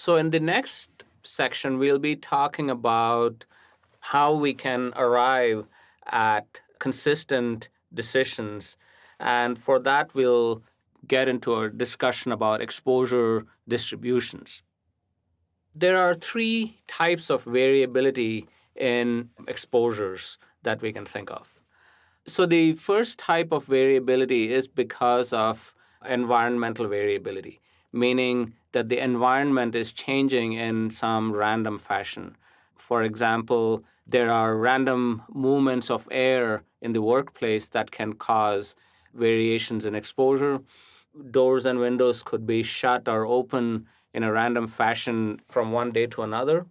So in the next section, we'll be talking about how we can arrive at consistent decisions. And for that, we'll get into a discussion about exposure distributions. There are three types of variability in exposures that we can think of. So the first type of variability is because of environmental variability, meaning that the environment is changing in some random fashion. For example, there are random movements of air in the workplace that can cause variations in exposure. Doors and windows could be shut or open in a random fashion from one day to another.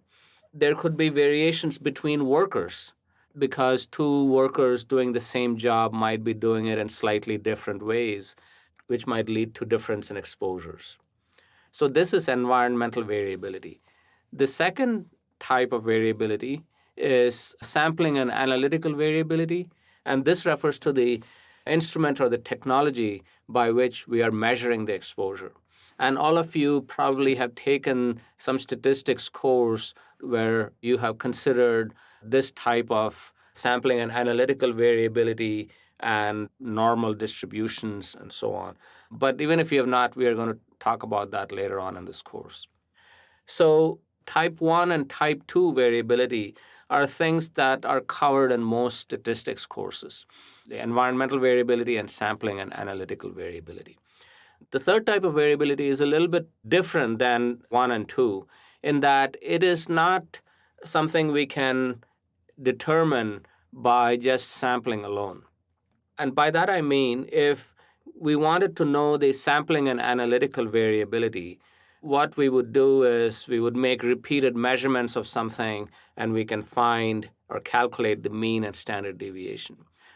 There could be variations between workers because two workers doing the same job might be doing it in slightly different ways, which might lead to difference in exposures. So this is environmental variability. The second type of variability is sampling and analytical variability, and this refers to the instrument or the technology by which we are measuring the exposure. And all of you probably have taken some statistics course where you have considered this type of sampling and analytical variability and normal distributions and so on. But even if you have not, we are going to talk about that later on in this course. So type 1 and type 2 variability are things that are covered in most statistics courses, the environmental variability and sampling and analytical variability. The third type of variability is a little bit different than 1 and 2 in that it is not something we can determine by just sampling alone. And by that I mean if we wanted to know the sampling and analytical variability, what we would do is we would make repeated measurements of something and we can find or calculate the mean and standard deviation.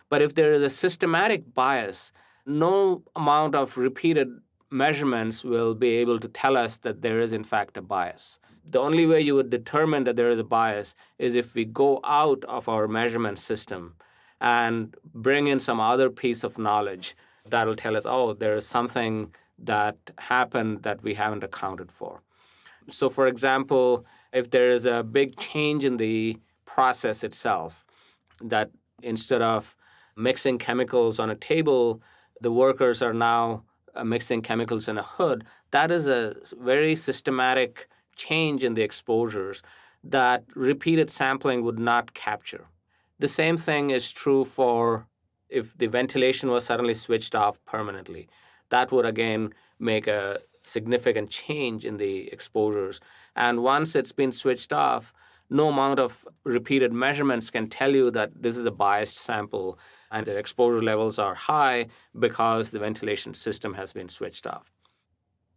But if there is a systematic bias, no amount of repeated measurements will be able to tell us that there is in fact a bias. The only way you would determine that there is a bias is if we go out of our measurement system and bring in some other piece of knowledge that will tell us, oh, there is something that happened that we haven't accounted for. So, for example, if there is a big change in the process itself, that instead of mixing chemicals on a table, the workers are now mixing chemicals in a hood, that is a very systematic change in the exposures that repeated sampling would not capture. The same thing is true for if the ventilation was suddenly switched off permanently. That would again make a significant change in the exposures. And once it's been switched off, no amount of repeated measurements can tell you that this is a biased sample and the exposure levels are high because the ventilation system has been switched off.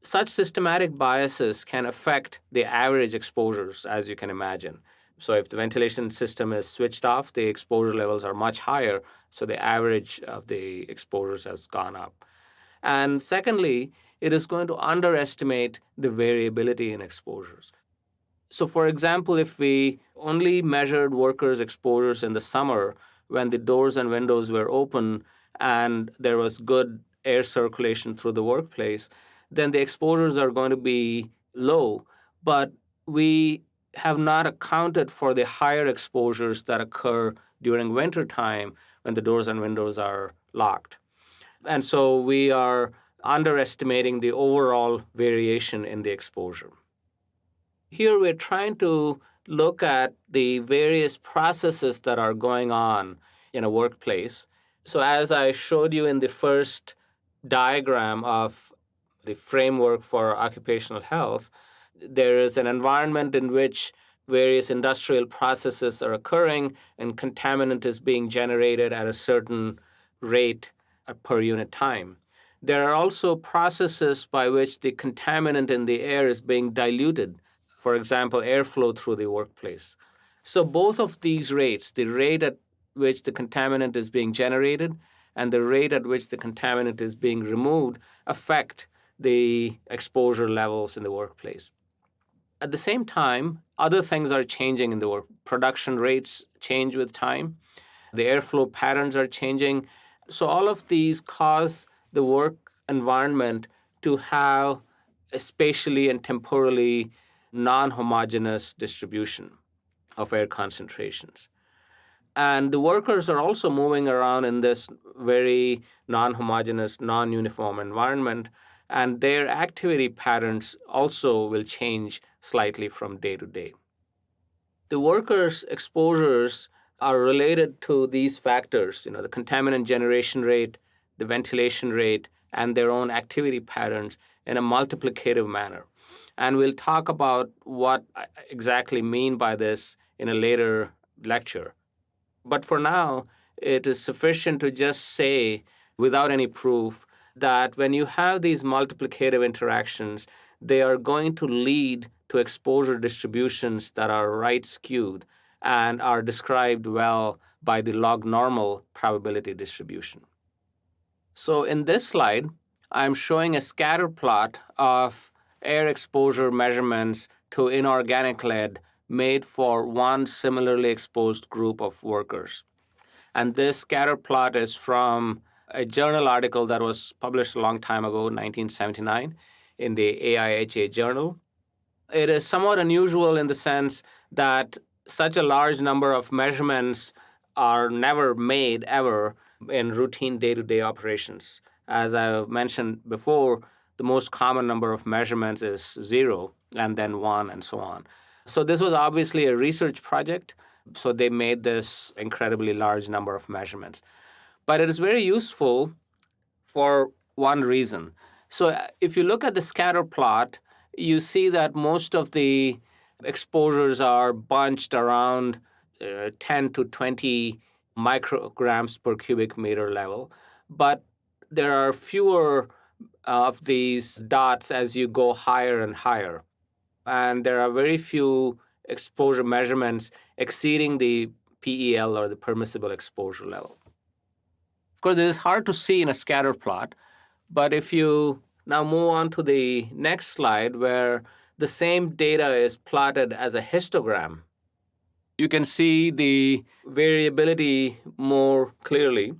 Such systematic biases can affect the average exposures, as you can imagine. So if the ventilation system is switched off, the exposure levels are much higher, so the average of the exposures has gone up. And secondly, it is going to underestimate the variability in exposures. So for example, if we only measured workers' exposures in the summer when the doors and windows were open and there was good air circulation through the workplace, then the exposures are going to be low. But we have not accounted for the higher exposures that occur during winter time when the doors and windows are locked. And so we are underestimating the overall variation in the exposure. Here we're trying to look at the various processes that are going on in a workplace. So as I showed you in the first diagram of the framework for occupational health, there is an environment in which various industrial processes are occurring and contaminant is being generated at a certain rate per unit time. There are also processes by which the contaminant in the air is being diluted, for example, airflow through the workplace. So both of these rates, the rate at which the contaminant is being generated and the rate at which the contaminant is being removed, affect the exposure levels in the workplace. At the same time, other things are changing in the work. Production rates change with time. The airflow patterns are changing. So all of these cause the work environment to have spatially and temporally non-homogeneous distribution of air concentrations. And the workers are also moving around in this very non-homogeneous, non-uniform environment, and their activity patterns also will change slightly from day to day. The workers' exposures are related to these factors, the contaminant generation rate, the ventilation rate, and their own activity patterns in a multiplicative manner. And we'll talk about what I exactly mean by this in a later lecture. But for now, it is sufficient to just say, without any proof, that when you have these multiplicative interactions, they are going to lead to exposure distributions that are right skewed and are described well by the log normal probability distribution. So in this slide, I'm showing a scatter plot of air exposure measurements to inorganic lead made for one similarly exposed group of workers. And this scatter plot is from a journal article that was published a long time ago, 1979, in the AIHA journal. It is somewhat unusual in the sense that such a large number of measurements are never made ever in routine day-to-day operations. As I mentioned before, the most common number of measurements is 0 and then 1 and so on. So this was obviously a research project, so they made this incredibly large number of measurements. But it is very useful for one reason. So if you look at the scatter plot, you see that most of the exposures are bunched around 10 to 20 micrograms per cubic meter level. But there are fewer of these dots as you go higher and higher. And there are very few exposure measurements exceeding the PEL, or the permissible exposure level. Of course, this is hard to see in a scatter plot, but if you now move on to the next slide, where the same data is plotted as a histogram, you can see the variability more clearly.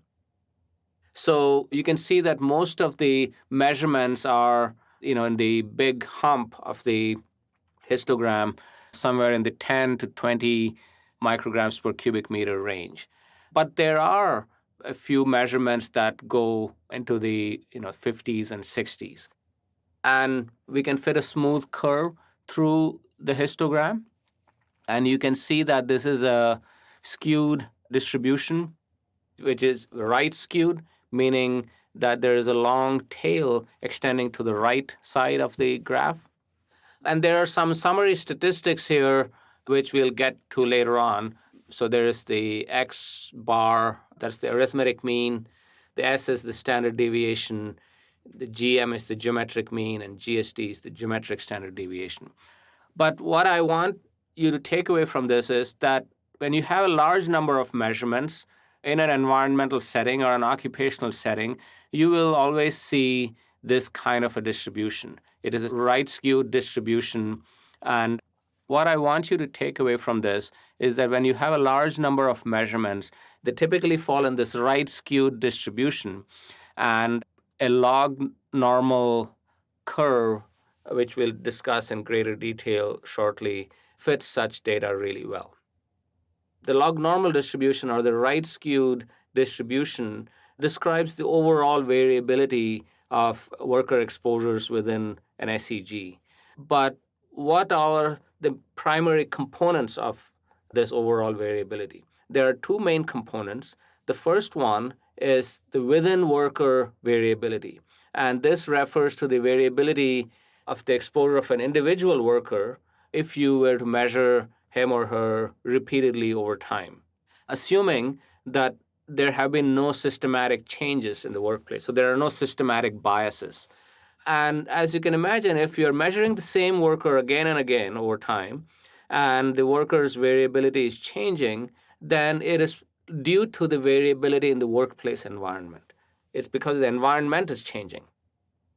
So you can see that most of the measurements are, in the big hump of the histogram, somewhere in the 10 to 20 micrograms per cubic meter range. But there are a few measurements that go into the 50s and 60s. And we can fit a smooth curve through the histogram. And you can see that this is a skewed distribution, which is right skewed, meaning that there is a long tail extending to the right side of the graph. And there are some summary statistics here, which we'll get to later on. So there is the X bar, that's the arithmetic mean. The S is the standard deviation. The GM is the geometric mean, and GSD is the geometric standard deviation. But what I want you to take away from this is that when you have a large number of measurements in an environmental setting or an occupational setting, you will always see this kind of a distribution. It is a right skewed distribution. And what I want you to take away from this is that when you have a large number of measurements, they typically fall in this right skewed distribution. And a log normal curve, which we'll discuss in greater detail shortly, fits such data really well. The log normal distribution, or the right skewed distribution, describes the overall variability of worker exposures within an SEG. But what are the primary components of this overall variability? There are two main components. The first one is the within worker variability. And this refers to the variability of the exposure of an individual worker if you were to measure him or her repeatedly over time, assuming that there have been no systematic changes in the workplace. So there are no systematic biases. And as you can imagine, if you're measuring the same worker again and again over time, and the worker's variability is changing, then it is due to the variability in the workplace environment. It's because the environment is changing.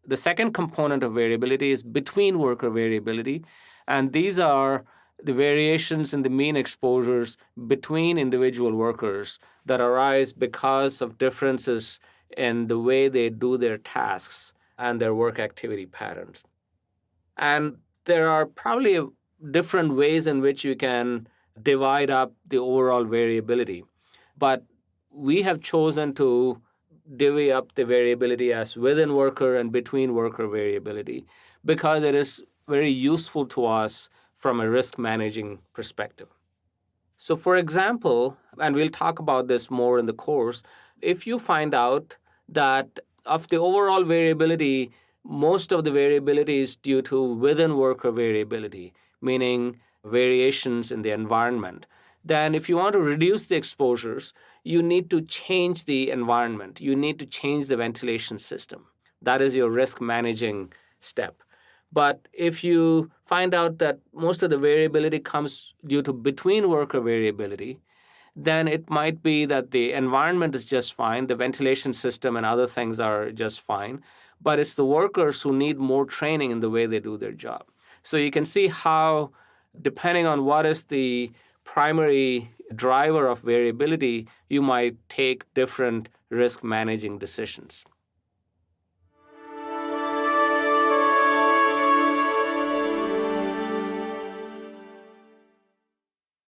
The second component of variability is between worker variability, and these are the variations in the mean exposures between individual workers that arise because of differences in the way they do their tasks and their work activity patterns. And there are probably different ways in which you can divide up the overall variability. But we have chosen to divvy up the variability as within worker and between worker variability because it is very useful to us from a risk managing perspective. So, for example, and we'll talk about this more in the course, if you find out that of the overall variability, most of the variability is due to within worker variability, meaning variations in the environment, then if you want to reduce the exposures, you need to change the environment. You need to change the ventilation system. That is your risk managing step. But if you find out that most of the variability comes due to between worker variability, then it might be that the environment is just fine, the ventilation system and other things are just fine, but it's the workers who need more training in the way they do their job. So you can see how, depending on what is the primary driver of variability, you might take different risk managing decisions.